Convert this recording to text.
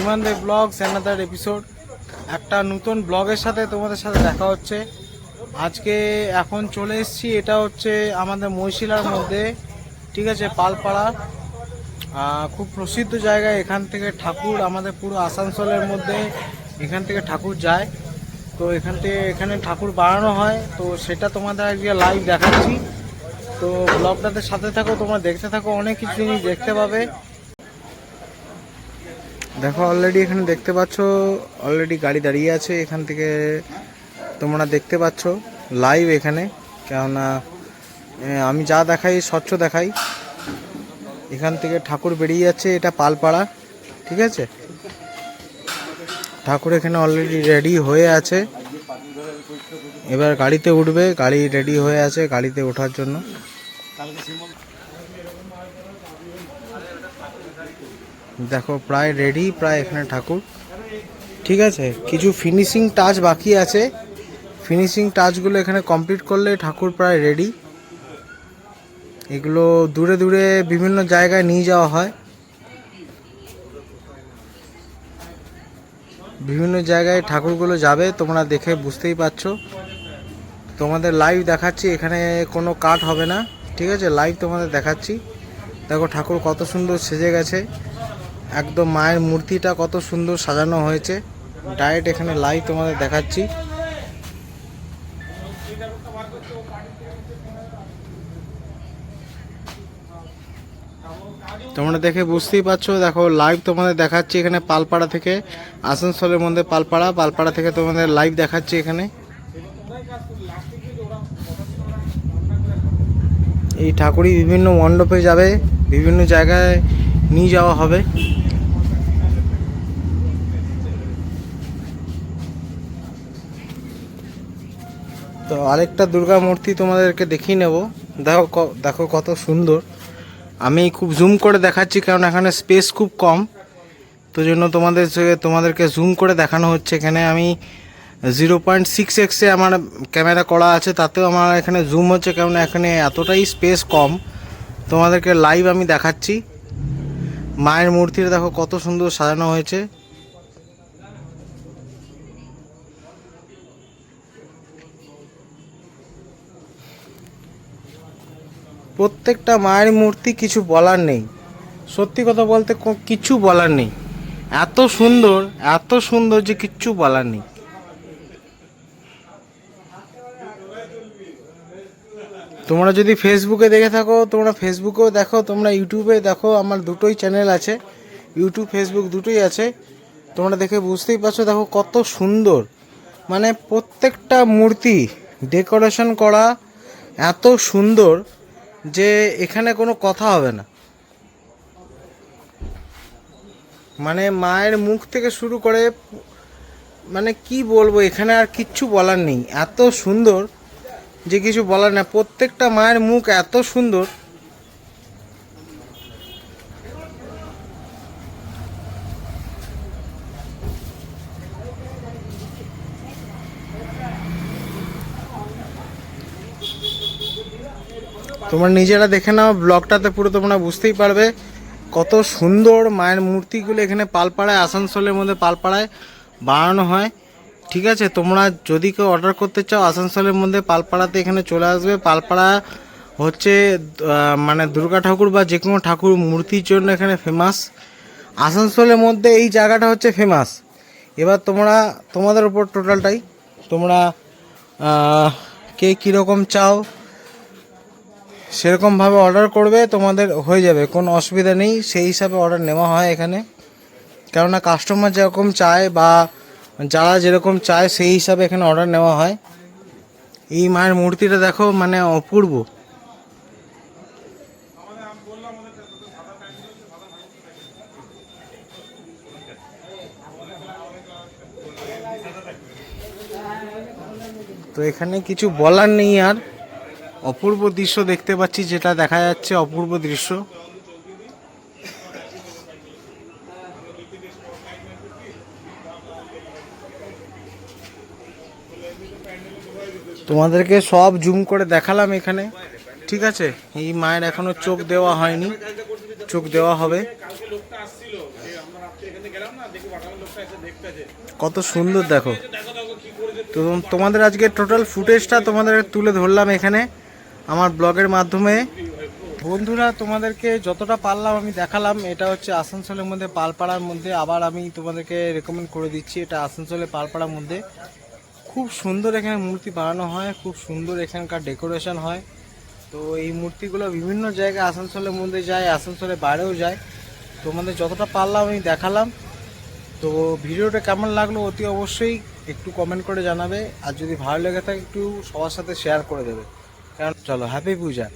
বিমানদের blogs another episode. একটা নতুন ব্লগের সাথে তোমাদের সাথে দেখা হচ্ছে। আজকে এখন চলে এসেছি, এটা হচ্ছে আমাদের মহিশিলার মধ্যে, ঠিক আছে, পালপাড়া। খুব প্রসিদ্ধ জায়গা। এখান থেকে ঠাকুর আমাদের পুরো আসানসোলের মধ্যে এখান থেকে ঠাকুর যায়। তো এখানে ঠাকুর বানানো হয়, তো সেটা তোমাদের আজকে লাইভ দেখাচ্ছি। তো ব্লগটাতে সাথে থাকো, তোমরা দেখতে থাকো, অনেক কিছু জিনিস দেখতে পাবে। দেখো অলরেডি এখানে দেখতে পাচ্ছ, অলরেডি গাড়ি দাঁড়িয়ে আছে। এখান থেকে তোমরা দেখতে পাচ্ছ লাইভ এখানে, কেননা আমি যা দেখাই স্বচ্ছ দেখাই। এখান থেকে ঠাকুর বেরিয়ে যাচ্ছে, এটা পালপাড়া, ঠিক আছে। ঠাকুর এখানে অলরেডি রেডি হয়ে আছে, এবার গাড়িতে উঠবে। গাড়ি রেডি হয়ে আছে গাড়িতে ওঠার জন্য। দেখো প্রায় রেডি, প্রায় এখানে ঠাকুর, ঠিক আছে। কিছু ফিনিশিং টাচ বাকি আছে, ফিনিশিং টাচগুলো এখানে কমপ্লিট করলে ঠাকুর প্রায় রেডি। এগুলো দূরে দূরে বিভিন্ন জায়গায় নিয়ে যাওয়া হয়, বিভিন্ন জায়গায় ঠাকুরগুলো যাবে, তোমরা দেখে বুঝতেই পারছো। তোমাদের লাইভ দেখাচ্ছি, এখানে কোনো কাট হবে না, ঠিক আছে। লাইভ তোমাদের দেখাচ্ছি। দেখো ঠাকুর কত সুন্দর সেজে গেছে, একদম মায়ের মূর্তিটা কত সুন্দর সাজানো হয়েছে। ডাইরেক্ট এখানে লাইভ তোমাদের দেখাচ্ছি। তোমরা দেখে বুঝতেই পারছো। দেখো লাইভ তোমাদের দেখাচ্ছি এখানে পালপাড়া থেকে, আসানসোলের মধ্যে পালপাড়া থেকে তোমাদের লাইভ দেখাচ্ছি এখানে। এই ঠাকুরই বিভিন্ন মণ্ডপে যাবে, বিভিন্ন জায়গায় নিয়ে যাওয়া হবে। তো আরেকটা দুর্গা মূর্তি তোমাদেরকে দেখিয়ে নেব। দেখো কত সুন্দর। আমি খুব জুম করে দেখাচ্ছি, কারণ এখানে স্পেস খুব কম, তো জন্য তোমাদেরকে জুম করে দেখানো হচ্ছে। এখানে আমি 0.6x আমার ক্যামেরা করা আছে, তাতেও আমার এখানে জুম হচ্ছে, কারণ এখানে এতটাই স্পেস কম। তোমাদেরকে লাইভ আমি দেখাচ্ছি। মায়ের মূর্তিটা দেখো কত সুন্দর সাজানো হয়েছে। প্রত্যেকটা মায়ের মূর্তি, কিছু বলার নেই, সত্যি কথা বলতে কিছু বলার নেই। এত সুন্দর, এত সুন্দর যে কিচ্ছু বলার নেই। তোমরা যদি ফেসবুকে দেখে থাকো, তোমরা ফেসবুকেও দেখো, তোমরা ইউটিউবে দেখো, আমার দুটোই চ্যানেল আছে, ইউটিউব ফেসবুক দুটোই আছে। তোমরা দেখে বুঝতেই পারছো। দেখো কত সুন্দর, মানে প্রত্যেকটা মূর্তি ডেকোরেশন করা এত সুন্দর যে এখানে কোনো কথা হবে না। মানে মায়ের মুখ থেকে শুরু করে, মানে কি বলবো, এখানে আর কিচ্ছু বলার নেই। এত সুন্দর যে কিছু বলার না। প্রত্যেকটা মায়ের মুখ এত সুন্দর। তোমরা নিজেরা দেখে নাও ব্লগটাতে, পুরো তোমরা বুঝতেই পারবে কত সুন্দর মায়ের মূর্তিগুলো এখানে পালপাড়ায়, আসানসোলের মধ্যে পালপাড়ায় বানানো হয়, ঠিক আছে। তোমরা যদি কেউ অর্ডার করতে চাও আসানসোলের মধ্যে পালপাড়াতে এখানে চলে আসবে। পালপাড়া হচ্ছে মানে দুর্গা ঠাকুর বা যে কোনো ঠাকুর মূর্তির জন্য এখানে ফেমাস। আসানসোলের মধ্যে এই জায়গাটা হচ্ছে ফেমাস। এবার তোমাদের উপর টোটালটাই, তোমরা কে কীরকম চাও সেরকমভাবে অর্ডার করবে, তোমাদের হয়ে যাবে, কোনো অসুবিধা নেই। সেই হিসাবে অর্ডার নেওয়া হয় এখানে, কেননা কাস্টমার যেরকম চায় বা যারা যেরকম চায় সেই হিসাবে এখানে অর্ডার নেওয়া হয়। এই মায়ের মূর্তিটা দেখো, মানে অপূর্ব। তো এখানে কিছু বলার নেই আর। অপূর্ব দৃশ্য দেখতে পাচ্ছি, যেটা দেখা যাচ্ছে অপূর্ব দৃশ্য। তোমাদেরকে সব জুম করে দেখালাম এখানে, ঠিক আছে। এই মায়ের এখনো চোখ দেওয়া হয়নি, চোখ দেওয়া হবে। কত সুন্দর দেখো। তো তোমাদের আজকে টোটাল ফুটেজটা তোমাদের তুলে ধরলাম এখানে আমার ব্লগের মাধ্যমে। বন্ধুরা তোমাদেরকে যতটা পারলাম আমি দেখালাম। এটা হচ্ছে আসানসোলের মধ্যে পালপাড়ার মধ্যে। আবার আমি তোমাদেরকে রেকমেন্ড করে দিচ্ছি, এটা আসানসোলের পালপাড়ার মধ্যে। খুব সুন্দর এখানে মূর্তি বানানো হয়, খুব সুন্দর এখানকার ডেকোরেশন হয়। তো এই মূর্তিগুলো বিভিন্ন জায়গায় আসানসোলের মধ্যে যায়, আসানসোলের বাইরেও যায়। তোমাদের যতটা পারলাম আমি দেখালাম। তো ভিডিওটা কেমন লাগলো অতি অবশ্যই একটু কমেন্ট করে জানাবে। আর যদি ভালো লেগে থাকে একটু সবার সাথে শেয়ার করে দেবে। কারণ চলো, হ্যাপি পূজা।